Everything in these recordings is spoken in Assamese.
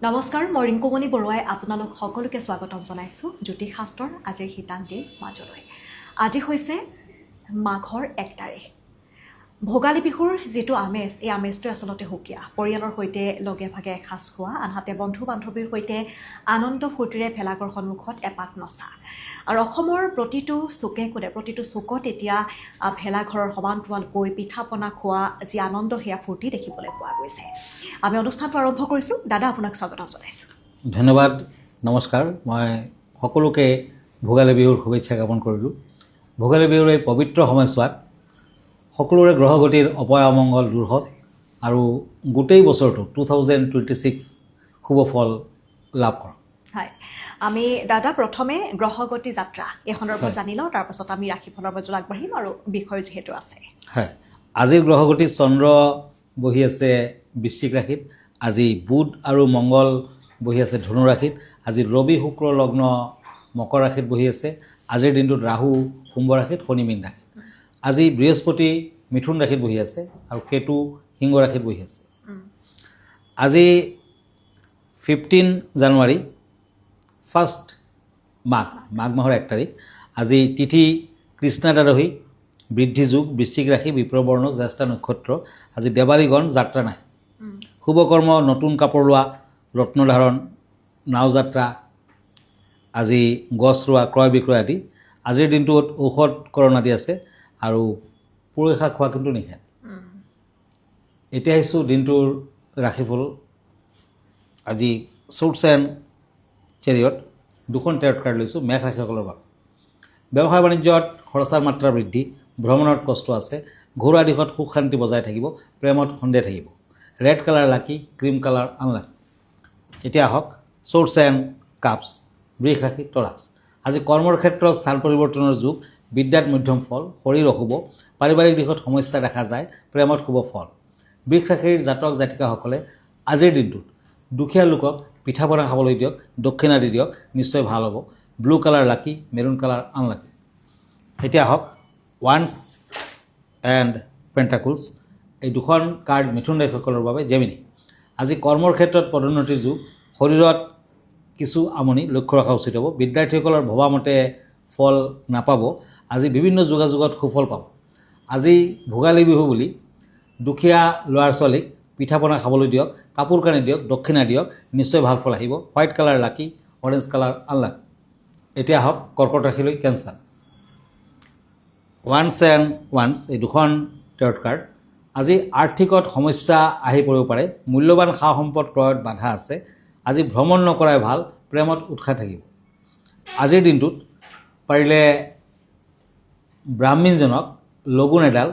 নমস্কাৰ মই ৰিংকুমণি বৰুৱাই আপোনালোক সকলোকে স্বাগতম জনাইছোঁ জ্যোতিষ শাস্ত্ৰৰ আজিৰ হিতান্তিৰ মাজলৈ। আজি হৈছে মাঘৰ 1 তাৰিখ। ভোগালী বিহুৰ যিটো আমেজ, এই আমেজটো আচলতে সুকীয়া। পৰিয়ালৰ সৈতে লগে ভাগে এসাঁজ খোৱা, আনহাতে বন্ধু বান্ধৱীৰ সৈতে আনন্দ ফূৰ্তিৰে ভেলাঘৰ সন্মুখত এপাক নচা। আৰু অসমৰ প্ৰতিটো চুকে কোণে প্ৰতিটো চুকত এতিয়া ভেলাঘৰৰ সমান্তৰাল গৈ পিঠা পনা খোৱা যি আনন্দ, সেয়া ফূৰ্তি দেখিবলৈ পোৱা গৈছে। আমি অনুষ্ঠানটো আৰম্ভ কৰিছোঁ। দাদা, আপোনাক স্বাগতম জনাইছোঁ। ধন্যবাদ, নমস্কাৰ। মই সকলোকে ভোগালী বিহুৰ শুভেচ্ছা জ্ঞাপন কৰিলোঁ। ভোগালী বিহুৰ এই পবিত্ৰ সময়ছোৱাত সকলোৰে গ্ৰহগতিৰ অপয় অমংগল দূৰ হওক আৰু গোটেই বছৰটো 2026 শুভ ফল লাভ কৰক। হয়, আমি দাদা প্ৰথমে গ্ৰহগতি যাত্ৰা এই সন্দৰ্ভত জানি লওঁ, তাৰপাছত আমি ৰাশিফলৰ মাজলৈ আগবাঢ়িম আৰু বিষয় যিহেতু আছে। হয়, আজিৰ গ্ৰহগতি চন্দ্ৰ বহি আছে বৃশ্চিক ৰাশিত, আজি বুধ আৰু মংগল বহি আছে ধনু ৰাশিত, আজি ৰবি শুক্ৰ লগ্ন মকৰ ৰাশিত বহি আছে, আজিৰ দিনটোত ৰাহু কুম্ভ ৰাশিত, শনি মীন ৰাশিত, আজি বৃহস্পতি মিথুন ৰাশিত বহি আছে আৰু কেতু সিংহ ৰাশিত বহি আছে। আজি 15 জানুৱাৰী, ফাৰ্ষ্ট মাঘ মাহৰ 1 তাৰিখ। আজি তিথি কৃষ্ণা দ্বাদশী, বৃদ্ধি যোগ, বৃশ্চিক ৰাশি, বিপ্ৰবৰ্ণ, জ্যেষ্ঠা নক্ষত্ৰ। আজি দেৱালীগণ, যাত্ৰা নাই। শুভকৰ্ম, নতুন কাপোৰ লোৱা, ৰত্নধাৰণ, নাওযাত্ৰা, আজি গছ ৰোৱা, ক্ৰয় বিক্ৰয় আদি। আজিৰ দিনটোত ঔষধকৰণ আদি আছে আৰু পুৰৈ শাক খোৱা কিন্তু নিষেধ। এতিয়া আহিছোঁ দিনটোৰ ৰাশিফল। আজি চুটছ এণ্ড চেৰিয়ট দুখন টেৰট কাৰ্ড লৈছোঁ মেঘ ৰাশিসকলৰ বাবে। ব্যৱসায় বাণিজ্যত খৰচাৰ মাত্ৰা বৃদ্ধি, ভ্ৰমণত কষ্ট আছে, ঘৰুৱা দিশত সুখ শান্তি বজাই থাকিব, প্ৰেমত সন্দেহ থাকিব। ৰেড কালাৰ লাকি, ক্ৰীম কালাৰ আনলাকি। এতিয়া আহক চুটছ এণ্ড কাপছ, বৃষ ৰাশি, তৰাছ। আজি কৰ্মৰ ক্ষেত্ৰত স্থান পৰিৱৰ্তনৰ যুগ, বিদ্যাত মধ্যম ফল, শৰীৰ অশুভ, পাৰিবাৰিক দিশত সমস্যা দেখা যায়, প্ৰেমত শুভ ফল। বৃষ ৰাশিৰ জাতক জাতিকাসকলে আজিৰ দিনটোত দুখীয়া লোকক পিঠা পনা খাবলৈ দিয়ক, দক্ষিণা দি দিয়ক, নিশ্চয় ভাল হ'ব। ব্লু কালাৰ লাকি, মেৰুণ কালাৰ আনলাকি। এতিয়া আহক ওৱান্স এণ্ড পেণ্টাকুলছ, এই দুখন কাৰ্ড মিথুন ৰাশিসকলৰ বাবে। জেমিনি, আজি কৰ্মৰ ক্ষেত্ৰত পদোন্নতিৰ যুগ, শৰীৰত কিছু আমনি লক্ষ্য ৰখা উচিত হ'ব। বিদ্যাৰ্থীসকলৰ ভবামতে ফল নাপাব, আজি বিভিন্ন যোগাযোগত সুফল পাব। আজি ভোগালী বিহু বুলি দুখীয়া ল'ৰা ছোৱালীক পিঠা পনা খাবলৈ দিয়ক, কাপোৰ কানি দিয়ক, দক্ষিণা দিয়ক, নিশ্চয় ভাল ফল আহিব। হোৱাইট কালাৰ লাকি, অৰেঞ্জ কালাৰ আনলাকি। এতিয়া আহক কৰ্কট ৰাশিলৈ, কেঞ্চাৰ। ওৱান্স এণ্ড ওৱান্স, এই দুখন টেৰট কাৰ্ড। আজি আৰ্থিকত সমস্যা আহি পৰিব পাৰে, মূল্যৱান সা সম্পদ ক্ৰয়ত বাধা আছে, আজি ভ্ৰমণ নকৰাই ভাল, প্ৰেমত উৎসাহ থাকিব। আজিৰ দিনটোত পাৰিলে ব্ৰাহ্মণজনক লগুণ এডাল,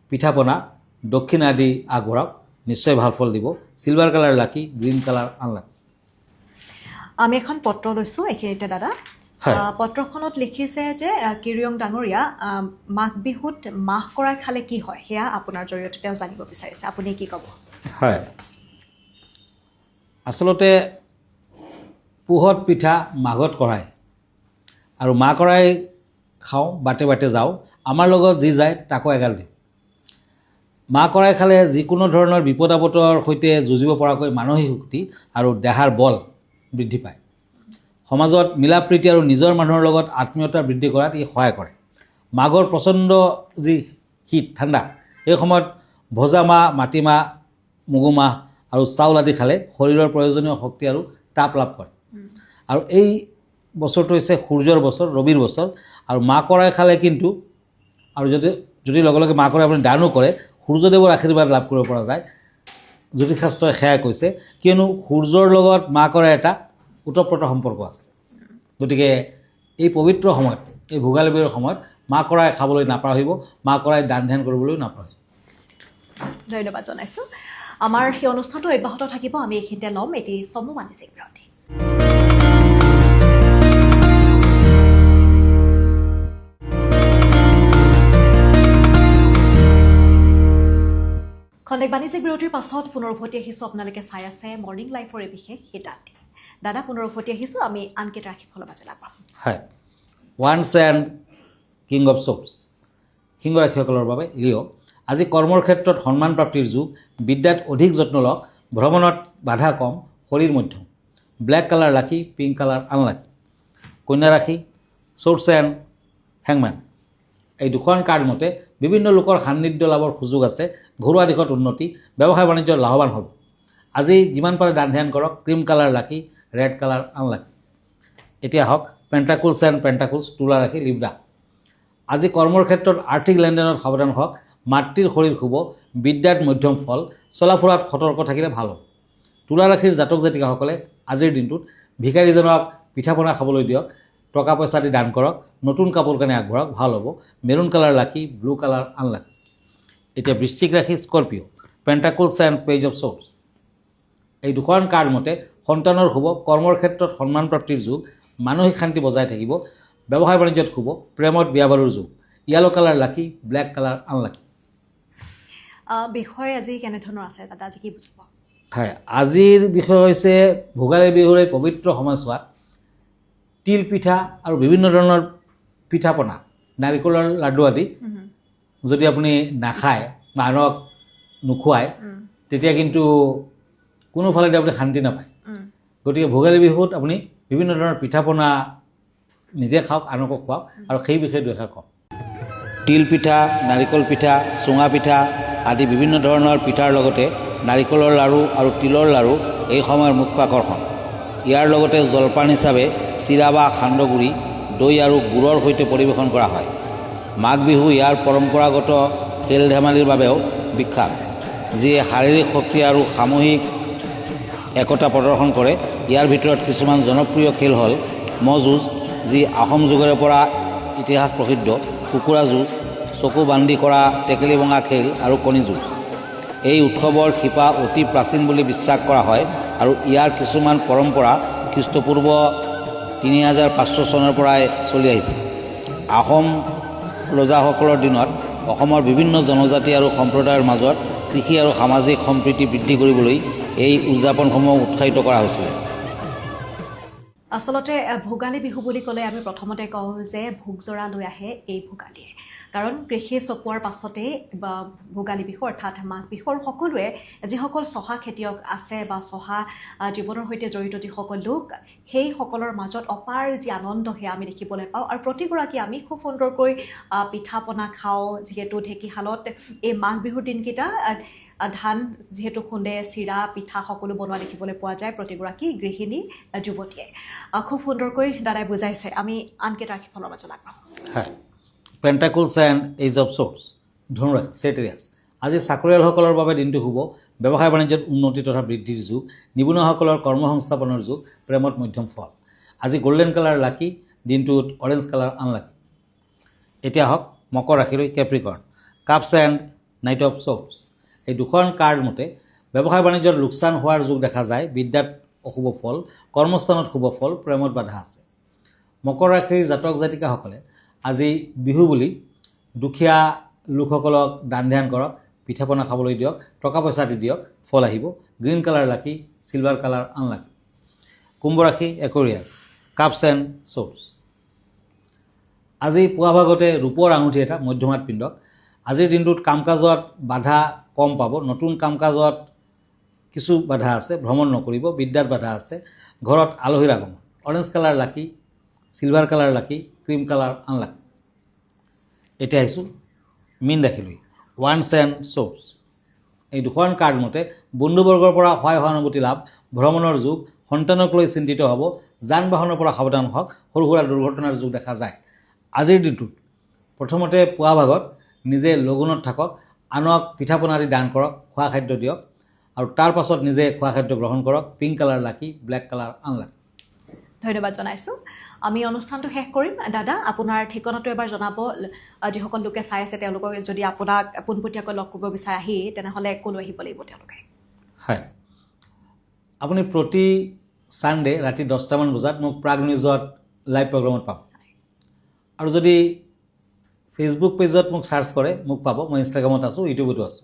পিঠা পনা, দক্ষিণা আদি আগবঢ়াওক, নিশ্চয় ভাল ফল দিব। চিলভাৰ কালাৰ লাকি, গ্ৰীণ কালাৰ আনলাকি। আমি এখন পত্ৰ লৈছোঁ এইখিনিতে দাদা। পত্ৰখনত লিখিছে যে কিৰিয়ং ডাঙৰীয়া, মাঘ বিহুত মাহ কৰাই খালে কি হয়, সেয়া আপোনাৰ জৰিয়তে তেওঁ জানিব বিচাৰিছে। আপুনি কি ক'ব? হয়, আচলতে পুহত পিঠা, মাঘত কৰাই, আৰু মাহ কৰাই খাওঁ, বাটে বাটে যাওঁ, আমাৰ লগত যি যায় তাকো এগাল দিওঁ। মাহ কৰাই খালে যিকোনো ধৰণৰ বিপদ আপদৰ সৈতে যুঁজিব পৰাকৈ মানসিক শক্তি আৰু দেহাৰ বল বৃদ্ধি পায়। সমাজত মিলা প্ৰীতি আৰু নিজৰ মানুহৰ লগত আত্মীয়তা বৃদ্ধি কৰাত ই সহায় কৰে। মাঘৰ প্ৰচণ্ড যি শীত ঠাণ্ডা, এই সময়ত ভজা মাহ, মাটিমাহ, মগুমাহ আৰু চাউল আদি খালে শৰীৰৰ প্ৰয়োজনীয় শক্তি আৰু তাপ লাভ কৰে। আৰু এই বছৰটো হৈছে সূৰ্যৰ বছৰ, ৰবিৰ বছৰ, আৰু মাহ কৰাই খালে কিন্তু, আৰু যদি লগে লগে মাহ কৰাই আপুনি দানো কৰে, সূৰ্যদেৱৰ আশীৰ্বাদ লাভ কৰিব পৰা যায়। জ্যোতিষশাস্ত্ৰই সেয়াই কৈছে, কিয়নো সূৰ্যৰ লগত মাহ কৰাই এটা ওতঃপ্ৰোত সম্পৰ্ক আছে। গতিকে এই পবিত্ৰ সময়ত, এই ভোগালী বিহুৰ সময়ত মাহ কৰাই খাবলৈ নাপাহৰিব, মাহ কৰাই দান ধ্যান কৰিবলৈও নাপাহৰিব। ধন্যবাদ জনাইছোঁ। আমাৰ সেই অনুষ্ঠানটো অব্যাহত থাকিব। আমি এইখিনিতে ল'ম এটি চমু বাণিজ্যিক বিৰতি। খন্তেক বাণিজ্যিক বিৰতিৰ পাছত পুনৰ উভতি আহিছোঁ। আপোনালোকে চাই আছে মৰ্ণিং লাইফৰ এই বিশেষ হিতান্তি। দাদা, পুনৰ উভতি আহিছোঁ। আমি আনকেইটা ৰাশিফলৰ মাজলৈ আগবাঢ়োঁ। হয়, ওৱান্স এণ্ড কিং অফ শ্বপছ, সিংহ ৰাশিসকলৰ বাবে। লিঅ', আজি কৰ্মৰ ক্ষেত্ৰত সন্মান প্ৰাপ্তিৰ যুগ, বিদ্যাত অধিক যত্ন লওক, ভ্ৰমণত বাধা কম, শৰীৰ মধ্যম। ব্ল্যাক কালাৰ লাকি, পিঙ্ক কালাৰ আনলাকি। কন্যা ৰাশি সোৰ্স এণ্ড হেংম্যান। এই দুখন কাৰ্ড মতে বিভিন্ন লোকৰ সান্নিধ্য লাভৰ সুযোগ আছে, ঘৰুৱা দিশত উন্নতি, ব্যৱসায় বাণিজ্যত লাভৱান হ'ব। আজি যিমান পাৰে দান ধ্যান কৰক, ক্ৰীম কালাৰ লাকি, ৰেড কালাৰ আনলাকি। এতিয়া হওক পেণ্টাকুলছ এণ্ড পেণ্টাকুলছ, তুলা ৰাশি লিব্ৰা। আজি কৰ্মৰ ক্ষেত্ৰত আৰ্থিক লেনদেনত সাৱধান হওক, মাতৃৰ শৰীৰ শুভ, বিদ্যাত মধ্যম ফল, চলা ফুৰাত সতৰ্ক থাকিলে ভাল হ'ব। তুলা ৰাশিৰ জাতক জাতিকাসকলে আজিৰ দিনটোত ভিকাৰীজনক পিঠা পনা খাবলৈ দিয়ক, টকা পইচা দি দান কৰক, নতুন কাপোৰ কানি আগবঢ়াওক, ভাল হ'ব। Maroon colour lucky, blue colour unlucky. এতিয়া বৃশ্চিক ৰাশি Scorpio', pentacles and page of swords. এই দুখন কাৰ্ড মতে সন্তানৰ শুভ, কৰ্মৰ ক্ষেত্ৰত সন্মান প্ৰাপ্তিৰ যুগ, মানসিক শান্তি বজাই থাকিব, ব্যৱসায় বাণিজ্যত শুভ, প্ৰেমত বিয়া বাৰুৰ যুগ। য়েলো কালাৰ লাকি, ব্লেক কালাৰ আনলাকি। বিষয় আজি কেনেধৰণৰ আছে দাদা, আজি কি বুজিব? হয়, আজিৰ বিষয় হৈছে ভোগালী বিহুৰ এই পবিত্ৰ সময়ছোৱাত তিল পিঠা আৰু বিভিন্ন ধৰণৰ পিঠা পনা, নাৰিকলৰ লাডু আদি যদি আপুনি নাখায় বা আনক নোখোৱায়, তেতিয়া কিন্তু কোনোফালেদি আপুনি শান্তি নাপায়। গতিকে ভোগালী বিহুত আপুনি বিভিন্ন ধৰণৰ পিঠা পনা নিজে খাওক, আনকো খুৱাওক, আৰু সেই বিষয়ে দুষাৰ কওক। তিল পিঠা, নাৰিকল পিঠা, চুঙা পিঠা আদি বিভিন্ন ধৰণৰ পিঠাৰ লগতে নাৰিকলৰ লাড়ু আৰু তিলৰ লাড়ু এই সময়ৰ মুখ্য আকৰ্ষণ। ইয়াৰ লগতে জলপান হিচাপে চিৰা বা সান্দহগুড়ি, দৈ আৰু গুড়ৰ সৈতে পৰিৱেশন কৰা হয়। মাঘ বিহু ইয়াৰ পৰম্পৰাগত খেল ধেমালিৰ বাবেও বিখ্যাত, যিয়ে শাৰীৰিক শক্তি আৰু সামূহিক একতা প্ৰদৰ্শন কৰে। ইয়াৰ ভিতৰত কিছুমান জনপ্ৰিয় খেল হ'ল ম'হ যুঁজ, যি আহোম যুগৰে পৰা ইতিহাস প্ৰসিদ্ধ, কুকুৰা যুঁজ, চকু বান্ধি কৰা টেকেলি ভঙা খেল আৰু কণী যুঁজ। এই উৎসৱৰ শিপা অতি প্ৰাচীন বুলি বিশ্বাস কৰা হয় আৰু ইয়াৰ কিছুমান পৰম্পৰা খ্ৰীষ্টপূৰ্ব 3500 চনৰ পৰাই চলি আহিছে। আহোম ৰজাসকলৰ দিনত অসমৰ বিভিন্ন জনজাতি আৰু সম্প্ৰদায়ৰ মাজত কৃষি আৰু সামাজিক সম্প্ৰীতি বৃদ্ধি কৰিবলৈ এই উদযাপনসমূহ উৎসাহিত কৰা হৈছিলে। আচলতে ভোগালী বিহু বুলি ক'লে আমি প্ৰথমতে কওঁ যে ভোগজৰা লৈ আহে এই ভোগালীয়ে, কাৰণ কৃষি চপোৱাৰ পাছতেই বা ভোগালী বিহু অৰ্থাৎ মাঘ বিহুৰ সকলোৱে যিসকল চহা খেতিয়ক আছে বা চহা জীৱনৰ সৈতে জড়িত যিসকল লোক, সেইসকলৰ মাজত অপাৰ যি আনন্দ সেয়া আমি দেখিবলৈ পাওঁ। আৰু প্ৰতিগৰাকী আমি খুব সুন্দৰকৈ পিঠা পনা খাওঁ, যিহেতু ঢেঁকীশালত এই মাঘ বিহুৰ দিনকেইটা ধান যিহেতু খুন্দে, চিৰা পিঠা সকলো বনোৱা দেখিবলৈ পোৱা যায় প্ৰতিগৰাকী গৃহিণী যুৱতীয়ে। খুব সুন্দৰকৈ দাদাই বুজাইছে। আমি আনকেইটা ৰাশিফলৰ মাজত আগবাঢ়োঁ। হয়, পেণ্টাকুলছ এণ্ড এইজ অফ শ্বৰ্টছ, ধনুৰাশি চেটেৰিয়াছ। আজি চাকৰিয়ালসকলৰ বাবে দিনটো শুভ, ব্যৱসায় বাণিজ্যত উন্নতি তথা বৃদ্ধিৰ যুগ, নিবনুৱাসকলৰ কৰ্মসংস্থাপনৰ যুগ, প্ৰেমত মধ্যম ফল। আজি গল্ডেন কালাৰ লাকি, দিনটোত অৰেঞ্জ কালাৰ আনলাকি। এতিয়া হওক মকৰ ৰাশিলৈ Capricorn, cups and knight of swords. এই দুখন কাৰ্ড মতে ব্যৱসায় বাণিজ্যত লোকচান হোৱাৰ যুগ দেখা যায়, বিদ্যাত অশুভ ফল, কৰ্মস্থানত শুভ ফল, প্ৰেমত বাধা আছে। মকৰ ৰাশিৰ জাতক জাতিকাসকলে আজি বিহু বুলি দুখীয়া লোকসকলক দান ধ্যান কৰক, পিঠা পনা খাবলৈ দিয়ক, টকা পইচা দি দিয়ক, ফল আহিব। গ্ৰীণ কালাৰ লাকি, চিলভাৰ কালাৰ আনলাকি। কুম্ভ ৰাশি একুৰিয়াছ, কাপছ এণ্ড শ্বৰ্টছ। আজি পুৱা ভাগতে ৰূপৰ আঙুঠি এটা মধ্যমাত পিন্ধক। আজিৰ দিনটোত কাম কাজত বাধা কম পাব, নতুন কাম কাজত কিছু বাধা আছে, ভ্ৰমণ নকৰিব, বিদ্যাত বাধা আছে, ঘৰত আলহীৰ আগমন। অৰেঞ্জ কালাৰ লাকি, চিলভাৰ কালাৰ লাকি, ক্ৰীম কালাৰ আনলাকি। এতিয়া আহিছোঁ মীন ৰাশিলৈ, ওৱান্স এণ্ড শ্বৰ্টছ। এই দুখন কাৰ্ড মতে বন্ধুবৰ্গৰ পৰা সহায় সহানুভূতি লাভ, ভ্ৰমণৰ যুগ, সন্তানক লৈ চিন্তিত হ'ব, যান বাহনৰ পৰা সাৱধান হওক, সৰু সুৰা দুৰ্ঘটনাৰ যুগ দেখা যায়। আজিৰ দিনটোত প্ৰথমতে পুৱা ভাগত নিজে লঘোণত থাকক, আনক পিঠা পনা দি দান কৰক, খোৱা খাদ্য দিয়ক, আৰু তাৰ পাছত নিজে খোৱা খাদ্য গ্ৰহণ কৰক। পিংক কালাৰ লাকি, ব্লেক কালাৰ আনলাকি। ধন্যবাদ জনাইছোঁ। আমি অনুষ্ঠানটো শেষ কৰিম। দাদা, আপোনাৰ ঠিকনাটো এবাৰ জনাব। যিসকল লোকে চাই আছে তেওঁলোকক যদি আপোনাক পোনপটীয়াকৈ লগ কৰিব বিচাৰে আহি, তেনেহ'লে ক'লৈ আহিব লাগিব তেওঁলোকে? হয়, আপুনি প্ৰতি ছানডে ৰাতি 10টামান বজাত মোক প্ৰাগ নিউজত লাইভ প্ৰগ্ৰামত পাব। আৰু যদি ফেচবুক পেজত মোক ছাৰ্চ কৰে মোক পাব। মই ইনষ্টাগ্ৰামত আছোঁ, ইউটিউবতো আছোঁ।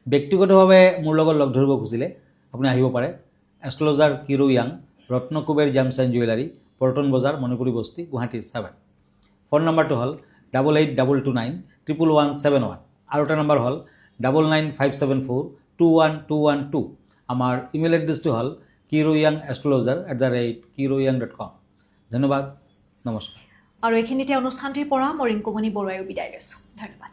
ব্যক্তিগতভাৱে মোৰ লগত লগ ধৰিব খুজিলে আপুনি আহিব পাৰে। এষ্ট্ৰলজাৰ কিৰো য়াং, Ratnakuber gems and jewellery, Paltan Bazaar, Manipuri বস্তি, গুৱাহাটী 7। ফোন নম্বৰটো হ'ল 8822911171। আৰু এটা নম্বৰ হ'ল 99574212112। আমাৰ ইমেইল এড্ৰেছটো হ'ল kiroyangastrologer@kiroyang.com। ধন্যবাদ, নমস্কাৰ। আৰু এইখিনিতে অনুষ্ঠানটিৰ পৰা মই ৰিংকুমণি বৰুৱাইও বিদায় লৈছোঁ। ধন্যবাদ।